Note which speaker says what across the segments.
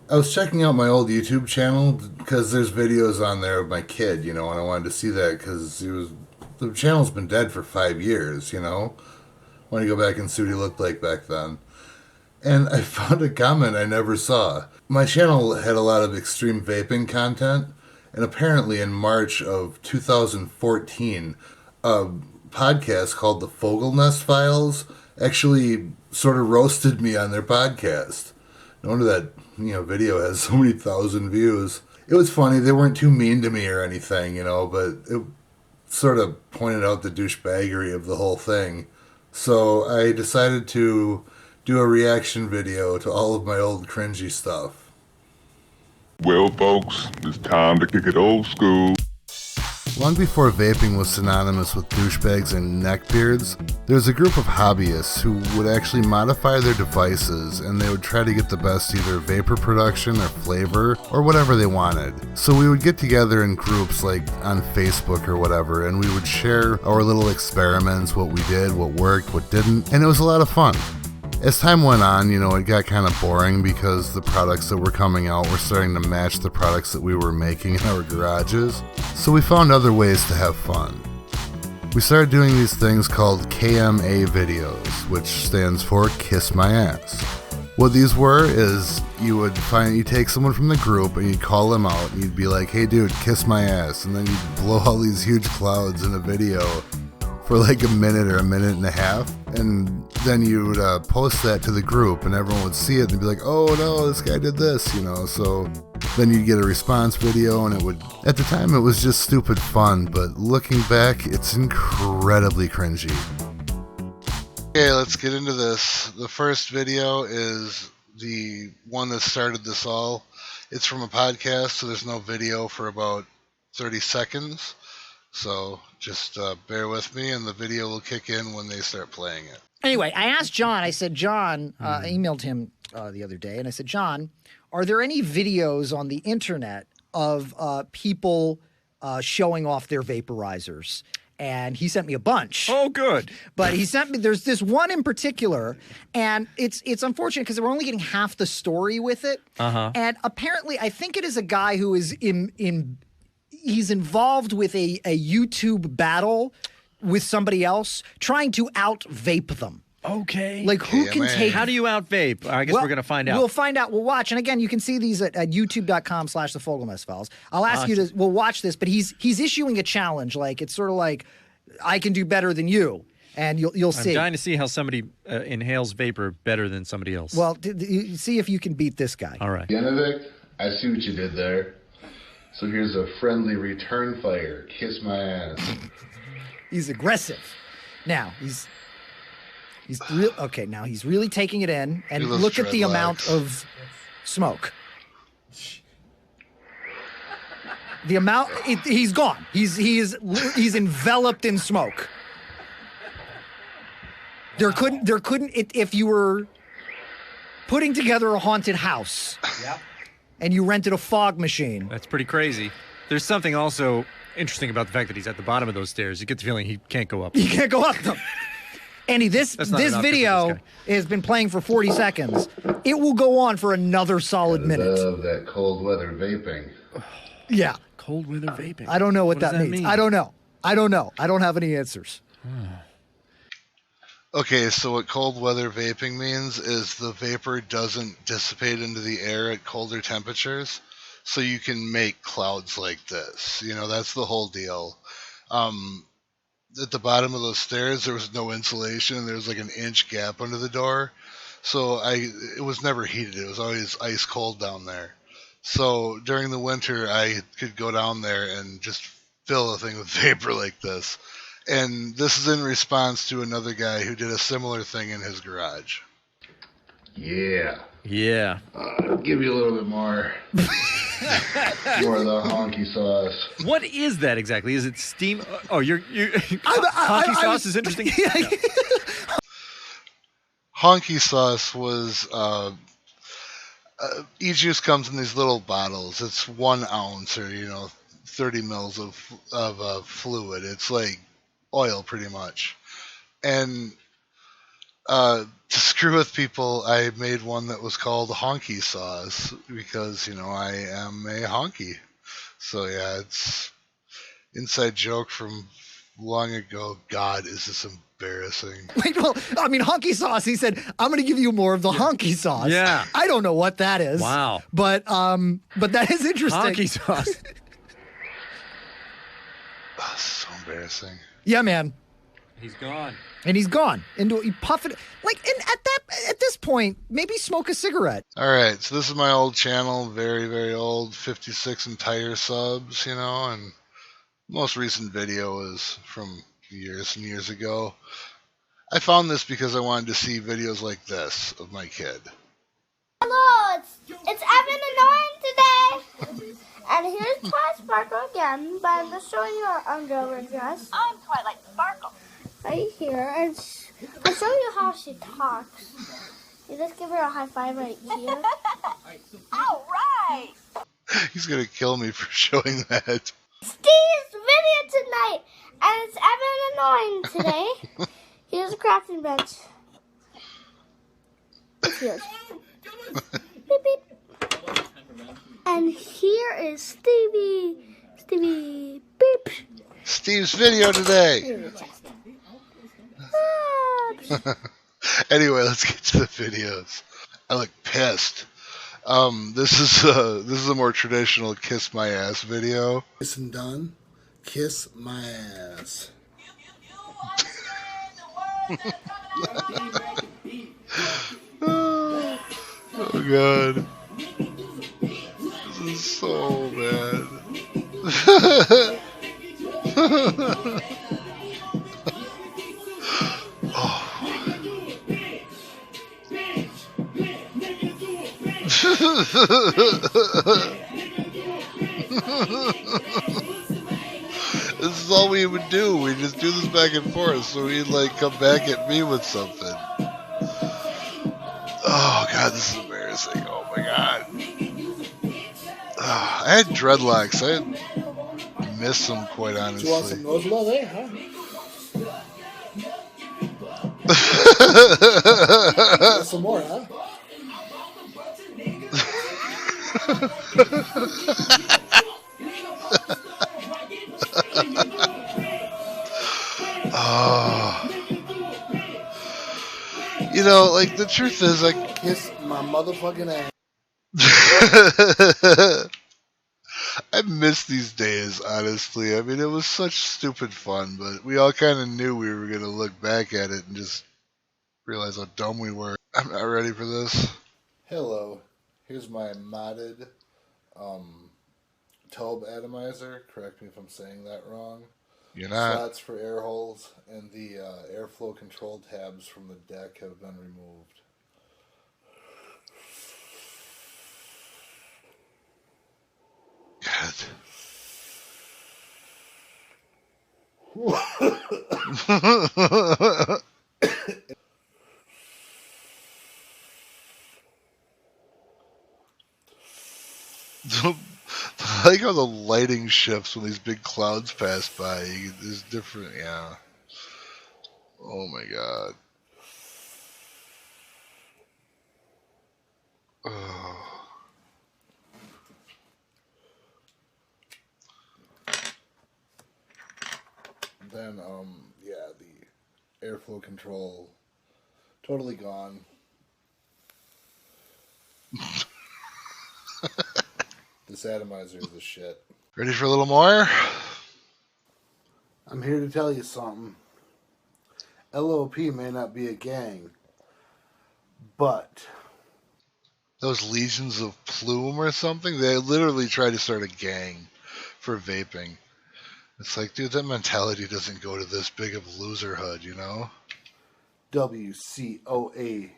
Speaker 1: I was checking out my old YouTube channel because there's videos on there of my kid, and I wanted to see that because the channel's been dead for 5 years, I want to go back and see what he looked like back then. And I found a comment I never saw. My channel had a lot of extreme vaping content, and apparently in March of 2014, a podcast called the Fogelnest Files actually sort of roasted me on their podcast. No wonder that video has so many thousand views. It was funny. They weren't too mean to me or anything, but it sort of pointed out the douchebaggery of the whole thing. So I decided to do a reaction video to all of my old cringy stuff.
Speaker 2: Well, folks, it's time to kick it old school.
Speaker 1: Long before vaping was synonymous with douchebags and neckbeards, there was a group of hobbyists who would actually modify their devices, and they would try to get the best either vapor production or flavor or whatever they wanted. So we would get together in groups like on Facebook or whatever, and we would share our little experiments, what we did, what worked, what didn't, and it was a lot of fun. As time went on, it got kind of boring because the products that were coming out were starting to match the products that we were making in our garages. So we found other ways to have fun. We started doing these things called KMA videos, which stands for Kiss My Ass. What these were is you take someone from the group and you'd call them out and you'd be like, hey dude, kiss my ass. And then you'd blow all these huge clouds in a video for like a minute or a minute and a half, and then you would post that to the group and everyone would see it and be like, oh no, this guy did this, so then you'd get a response video, and at the time it was just stupid fun, but looking back, it's incredibly cringy. Okay, let's get into this. The first video is the one that started this all. It's from a podcast, so there's no video for about 30 seconds. So just bear with me, and the video will kick in when they start playing it.
Speaker 3: Anyway, I asked John, I said, John, I emailed him the other day, and I said, John, are there any videos on the internet of people showing off their vaporizers? And he sent me a bunch.
Speaker 4: Oh, good.
Speaker 3: But he sent me, there's this one in particular, and it's unfortunate because we're only getting half the story with it. And apparently, I think it is a guy who is he's involved with a YouTube battle with somebody else trying to out-vape them.
Speaker 4: Okay.
Speaker 3: Like, who can take...
Speaker 4: How do you out-vape? I guess we're going to find out.
Speaker 3: We'll find out. We'll watch. And again, you can see these at youtube.com/the Files. I'll ask you to... We'll watch this, but he's issuing a challenge. Like, it's sort of like, I can do better than you. And you'll see.
Speaker 4: I'm dying to see how somebody inhales vapor better than somebody else.
Speaker 3: Well, see if you can beat this guy.
Speaker 4: All right.
Speaker 1: Yanovic, I see what you did there. So here's a friendly return fire. Kiss my ass.
Speaker 3: He's aggressive. Now, he's okay, now he's really taking it in, and look at the amount of smoke. The amount, he's gone. He's enveloped in smoke. There couldn't if you were putting together a haunted house. Yep. And you rented a fog machine.
Speaker 4: That's pretty crazy. There's something also interesting about the fact that he's at the bottom of those stairs. You get the feeling he can't go up.
Speaker 3: He can't go up them. Andy, this video has been playing for 40 seconds. It will go on for another solid minute.
Speaker 1: I love that cold weather vaping.
Speaker 3: Yeah.
Speaker 4: Cold weather vaping.
Speaker 3: I don't know what that means. I don't know. I don't have any answers.
Speaker 1: Okay, so what cold weather vaping means is the vapor doesn't dissipate into the air at colder temperatures, so you can make clouds like this. That's the whole deal. At the bottom of those stairs, there was no insulation, and there was like an inch gap under the door, so it was never heated. It was always ice cold down there. So during the winter, I could go down there and just fill the thing with vapor like this. And this is in response to another guy who did a similar thing in his garage. Yeah.
Speaker 4: Yeah.
Speaker 1: I'll give you a little bit more. More of the honky sauce.
Speaker 4: What is that exactly? Is it steam? Oh, honky sauce is interesting. Yeah.
Speaker 1: Honky sauce was e-juice comes in these little bottles. It's 1 ounce or 30 mils of fluid. It's like oil pretty much. And To screw with people, I made one that was called honky sauce because, I am a honky. So yeah, it's inside joke from long ago. God, is this embarrassing?
Speaker 3: Wait, well, I mean, honky sauce. He said, "I'm going to give you more of the honky sauce."
Speaker 4: Yeah.
Speaker 3: I don't know what that is.
Speaker 4: Wow.
Speaker 3: But that is interesting.
Speaker 4: Honky sauce.
Speaker 1: Oh, so embarrassing.
Speaker 3: Yeah, man.
Speaker 4: He's gone.
Speaker 3: And he's gone. And you puff it like. And at this point, maybe smoke a cigarette.
Speaker 1: All right, so this is my old channel, very, very old, 56 entire subs, and most recent video is from years and years ago. I found this because I wanted to see videos like this of my kid.
Speaker 5: Hello, it's Evan and Lauren today. And here's Twilight Sparkle again, but I'm just showing you our underwear dress.
Speaker 6: I'm Twilight Sparkle.
Speaker 5: Right here, and I'll show you how she talks. You just give her a high five right here.
Speaker 6: All right.
Speaker 1: He's going to kill me for showing that.
Speaker 5: Steve's video tonight, and it's Evan and Lauren today. Here's a crafting bench. It's yours. Beep, beep. And here is Stevie. Stevie, beep.
Speaker 1: Steve's video today.
Speaker 5: Here's the chest.
Speaker 1: Anyway, let's get to the videos. I look pissed. This is a more traditional kiss my ass video.
Speaker 7: Kiss and done. Kiss my ass.
Speaker 1: Oh god. This is so bad. This is all we would do. We just do this back and forth. So he'd come back at me with something. Oh god, this is embarrassing. Oh my god. I had dreadlocks. I miss them quite honestly.
Speaker 7: You want some nose love, huh? Some more, huh?
Speaker 1: The truth is,
Speaker 7: Kiss my motherfucking ass.
Speaker 1: I miss these days, honestly. I mean, it was such stupid fun, but we all kind of knew we were going to look back at it and just realize how dumb we were. I'm not ready for this.
Speaker 7: Hello. Here's my modded tube atomizer. Correct me if I'm saying that wrong.
Speaker 1: You're not.
Speaker 7: Slots for air holes and the airflow control tabs from the deck have been removed.
Speaker 1: God. I like how the lighting shifts when these big clouds pass by. There's different, yeah. Oh my god. Oh.
Speaker 7: Then, yeah, the airflow control totally gone. This atomizer is the shit.
Speaker 1: Ready for a little more?
Speaker 7: I'm here to tell you something. LOP may not be a gang, but
Speaker 1: Those legions of plume or something, they literally try to start a gang for vaping. It's like, dude, that mentality doesn't go to this big of loserhood, you know?
Speaker 7: WCOAP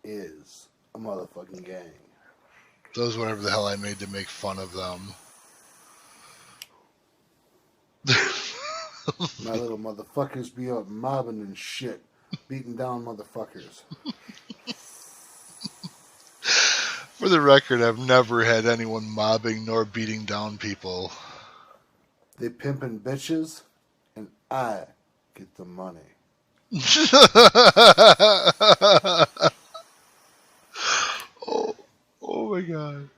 Speaker 7: is a motherfucking gang.
Speaker 1: Those whatever the hell I made to make fun of them.
Speaker 7: My little motherfuckers be out mobbing and shit, beating down motherfuckers.
Speaker 1: For the record, I've never had anyone mobbing nor beating down people.
Speaker 7: They pimping bitches, and I get the money.
Speaker 1: Oh, oh my god.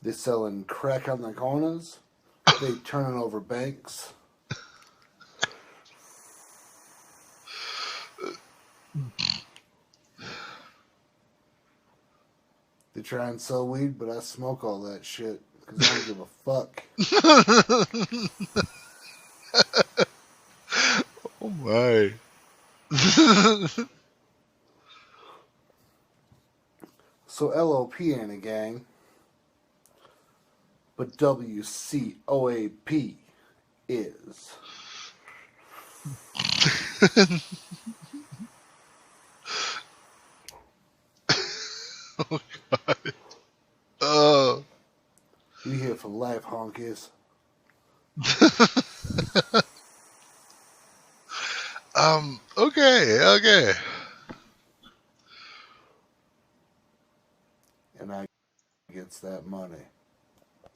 Speaker 7: They selling crack on the corners. They turning over banks. They try and sell weed, but I smoke all that shit because I don't give a fuck.
Speaker 1: Oh my.
Speaker 7: So LOP ain't a gang, but WCOAP is.
Speaker 1: Oh god. Oh.
Speaker 7: We here for life, honkies.
Speaker 1: Okay.
Speaker 7: And I gets that money.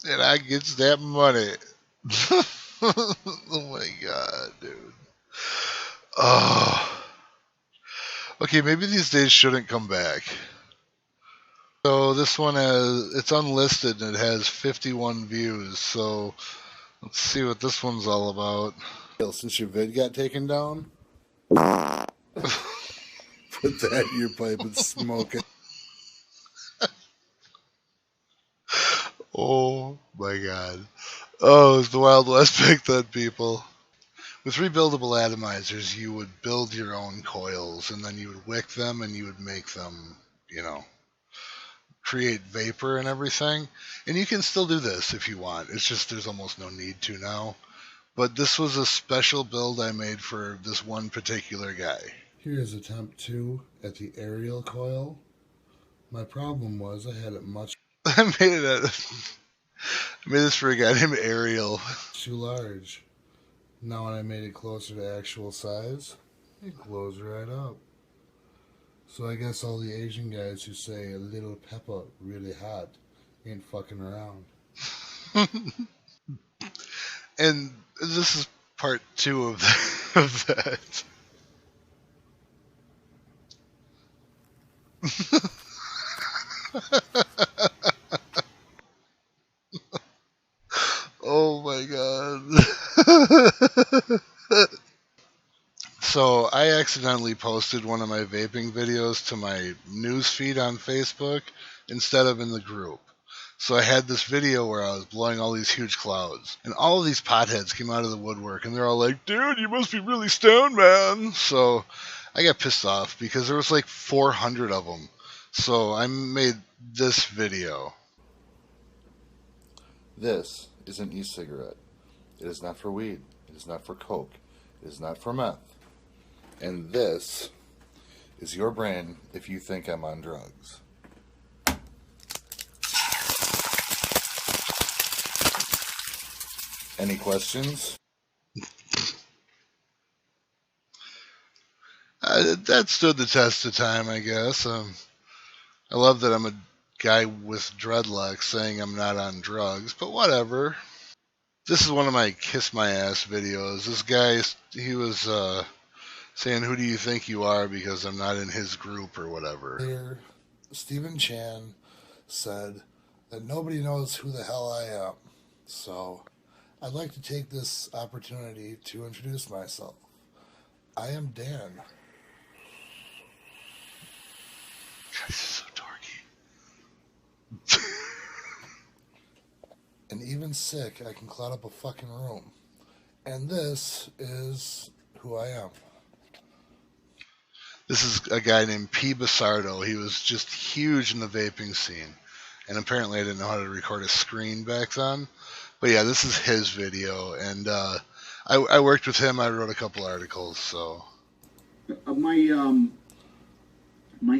Speaker 1: And I gets that money. Oh my god, dude. Oh. Okay, maybe these days shouldn't come back. So this one it's unlisted and it has 51 views. So let's see what this one's all about.
Speaker 7: Since your vid got taken down, put that in your pipe and smoke it.
Speaker 1: Oh my god. Oh, it's the Wild West back then, people. With rebuildable atomizers, you would build your own coils, and then you would wick them, and you would make them, create vapor and everything. And you can still do this if you want. It's just there's almost no need to now. But this was a special build I made for this one particular guy.
Speaker 7: Here's attempt 2 at the aerial coil. My problem was I had it much
Speaker 1: I made this for a guy named Ariel.
Speaker 7: too large. Now when I made it closer to actual size, it closed right up. So I guess all the Asian guys who say a little pepper really hot ain't fucking around.
Speaker 1: And this is part 2 of that. Oh my god. So I accidentally posted one of my vaping videos to my newsfeed on Facebook instead of in the group. So I had this video where I was blowing all these huge clouds. And all of these potheads came out of the woodwork and they're all like, dude, you must be really stoned, man. So I got pissed off because there was like 400 of them. So I made this video.
Speaker 8: This is an e-cigarette. It is not for weed. It is not for coke. It is not for meth. And this is your brain if you think I'm on drugs. Any questions?
Speaker 1: That stood the test of time, I guess. I love that I'm a guy with dreadlocks saying I'm not on drugs, but whatever. This is one of my kiss my ass videos. This guy, he was saying, who do you think you are because I'm not in his group or whatever.
Speaker 7: Here, Stephen Chan said that nobody knows who the hell I am. So I'd like to take this opportunity to introduce myself. I am Dan.
Speaker 1: God, this is so darky.
Speaker 7: And even sick, I can cloud up a fucking room. And this is who I am.
Speaker 1: This is a guy named P. Basardo. He was just huge in the vaping scene. And apparently I didn't know how to record a screen back then. But yeah, this is his video. And I worked with him. I wrote a couple articles. So
Speaker 9: my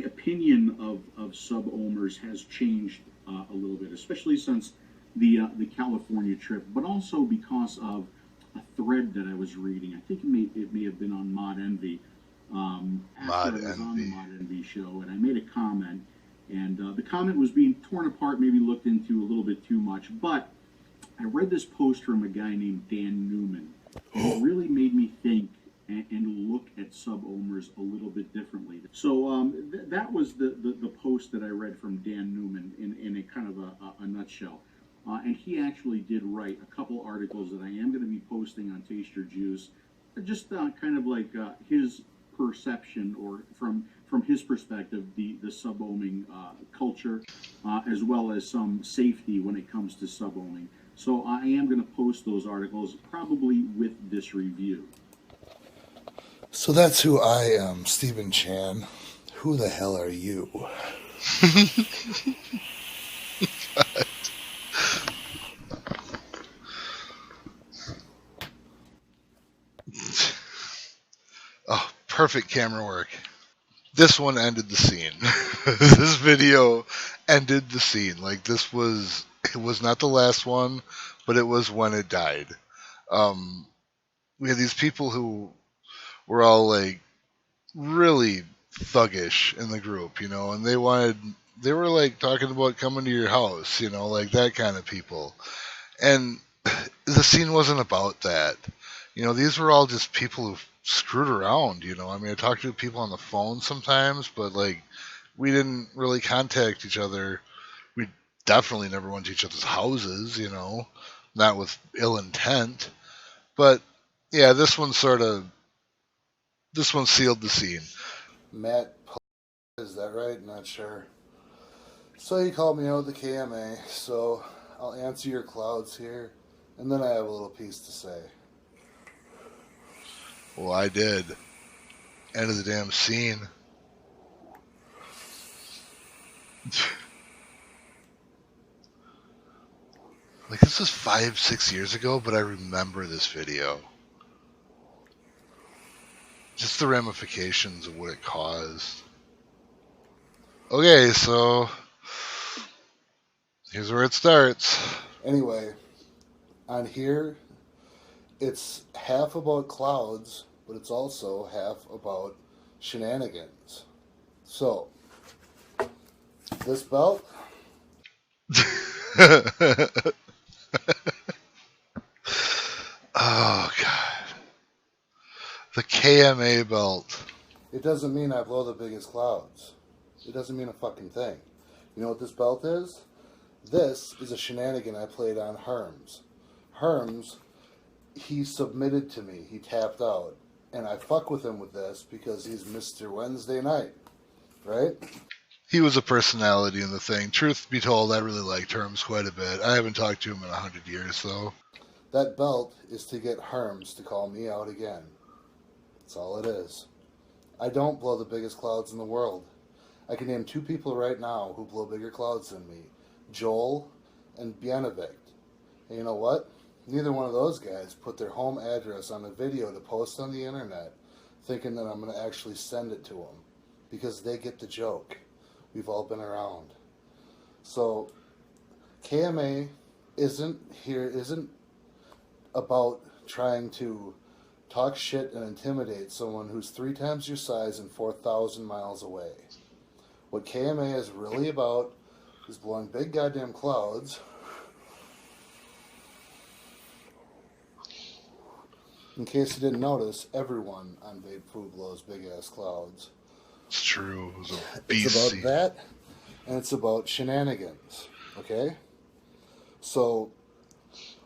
Speaker 9: opinion of sub-ohmers has changed a little bit, especially since the California trip, but also because of a thread that I was reading. I think it may have been on Mod Envy. After I was on the Mod Envy show, and I made a comment, and the comment was being torn apart, maybe looked into a little bit too much, but I read this post from a guy named Dan Newman, and it really made me think and look at sub-omers a little bit differently. So that was the post that I read from Dan Newman in a kind of a nutshell. And he actually did write a couple articles that I am going to be posting on Taste Your Juice, just kind of like his perception, or from his perspective, the sub-ohming culture, as well as some safety when it comes to sub-ohming. So I am going to post those articles probably with this review.
Speaker 7: So that's who I am, Stephen Chan. Who the hell are you?
Speaker 1: Oh, perfect camera work. This one ended the scene. This video ended the scene. Like, it was not the last one, but it was when it died. We had these people who were all like really thuggish in the group, and they were like talking about coming to your house, like that kind of people. And the scene wasn't about that. These were all just people who screwed around, I mean, I talked to people on the phone sometimes, but like we didn't really contact each other. We definitely never went to each other's houses, not with ill intent. But yeah, this one sealed the scene.
Speaker 7: Matt, is that right? Not sure. So you called me out the KMA, so I'll answer your clouds here, and then I have a little piece to say.
Speaker 1: Well, I did. End of the damn scene. Like, this was 5-6 years ago, but I remember this video. Just the ramifications of what it caused. Okay, so here's where it starts.
Speaker 7: Anyway, on here, it's half about clouds, but it's also half about shenanigans. So, this belt.
Speaker 1: Oh, God. The KMA belt.
Speaker 7: It doesn't mean I blow the biggest clouds. It doesn't mean a fucking thing. You know what this belt is? This is a shenanigan I played on Herms. Herms, he submitted to me. He tapped out. And I fuck with him with this because he's Mr. Wednesday Night. Right?
Speaker 1: He was a personality in the thing. Truth be told, I really liked Herms quite a bit. I haven't talked to him in 100 years, though.
Speaker 7: That belt is to get Herms to call me out again. That's all it is. I don't blow the biggest clouds in the world. I can name 2 people right now who blow bigger clouds than me. Joel and Bienevict. And you know what? Neither one of those guys put their home address on a video to post on the internet thinking that I'm going to actually send it to them. Because they get the joke. We've all been around. So, KMA isn't about trying to talk shit and intimidate someone who's 3 times your size and 4,000 miles away. What KMA is really about is blowing big goddamn clouds. In case you didn't notice, everyone on Vape Food blows big ass clouds.
Speaker 1: It's true. It was a
Speaker 7: It's about that, and it's about shenanigans. Okay? So,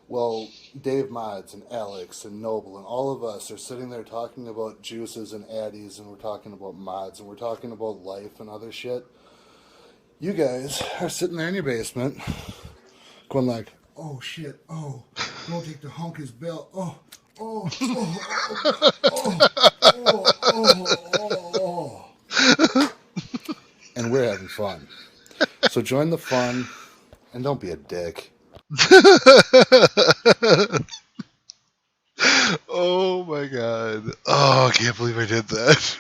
Speaker 7: well, Dave Mods and Alex and Noble and all of us are sitting there talking about juices and addies, and we're talking about mods, and we're talking about life and other shit. You guys are sitting there in your basement going like, oh shit, oh, don't take the honker's belt, oh, oh, oh, oh, oh, oh, oh, oh. And we're having fun. So join the fun, and don't be a dick.
Speaker 1: Oh my God. Oh, I can't believe I did that.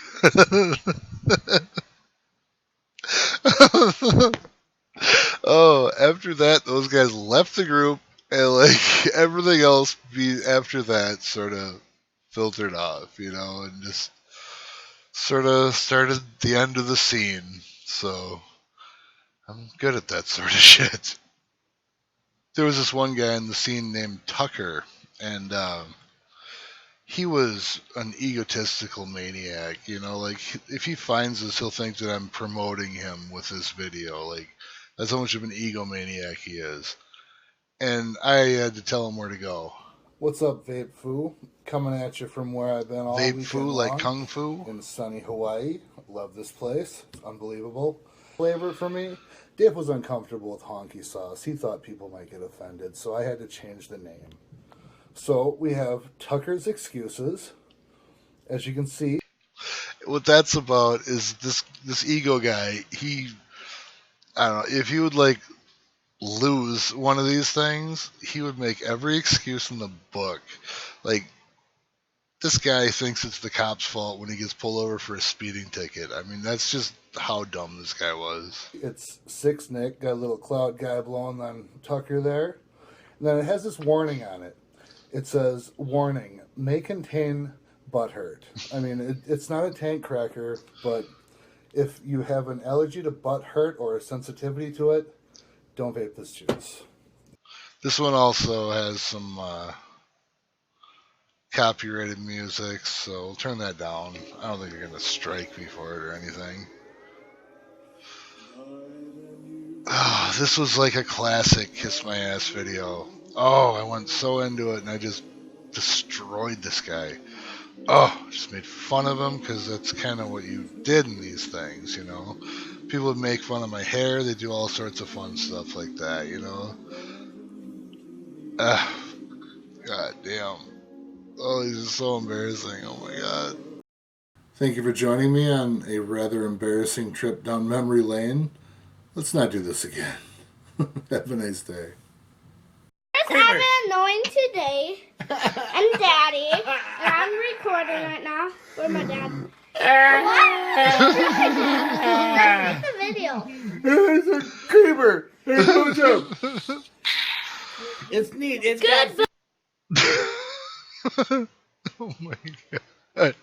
Speaker 1: Oh, after that, those guys left the group, and like everything else after that sort of filtered off, and just sort of started the end of the scene. So I'm good at that sort of shit. There was this one guy in the scene named Tucker, and he was an egotistical maniac, you know, like if he finds this, he'll think that I'm promoting him with this video. Like that's how much of an egomaniac he is. And I had to tell him where to go.
Speaker 7: What's up, Vape Foo? Coming at you from where I've been all
Speaker 1: Vape
Speaker 7: weekend
Speaker 1: Foo,
Speaker 7: long,
Speaker 1: like Kung Fu?
Speaker 7: in sunny Hawaii. Love this place. It's unbelievable. Flavor for me. Dave was uncomfortable with honky sauce. He thought people might get offended, so I had to change the name. So we have Tucker's Excuses. As you can see,
Speaker 1: What that's about is this ego guy. I don't know, if he would like lose one of these things, he would make every excuse in the book. Like, this guy thinks it's the cop's fault when he gets pulled over for a speeding ticket. I mean, that's just how dumb this guy was.
Speaker 7: it's Six Nick, got a little cloud guy blowing on Tucker there. And then it has this warning on it. It says, warning, may contain butt hurt. I mean, it's not a tank cracker, but if you have an allergy to butt hurt or a sensitivity to it, don't vape this juice.
Speaker 1: This one also has some copyrighted music, so we'll turn that down. I don't think you're going to strike me for it or anything. Oh, this was like a classic Kiss My Ass video. Oh, I went so into it and I just destroyed this guy. Oh, just made fun of him because that's kind of what you did in these things, you know. People would make fun of my hair. They do all sorts of fun stuff like that, you know. God damn. Oh, this is so embarrassing. Oh my god.
Speaker 7: Thank you for joining me on a rather embarrassing trip down memory lane. Let's not do this again. Have a nice day.
Speaker 5: I'm annoying today. I'm Daddy. And I'm recording right now. Where's my dad? That's the video.
Speaker 7: It's a creeper. There's no joke.
Speaker 10: It's neat. It's
Speaker 5: Good.
Speaker 1: Oh my god.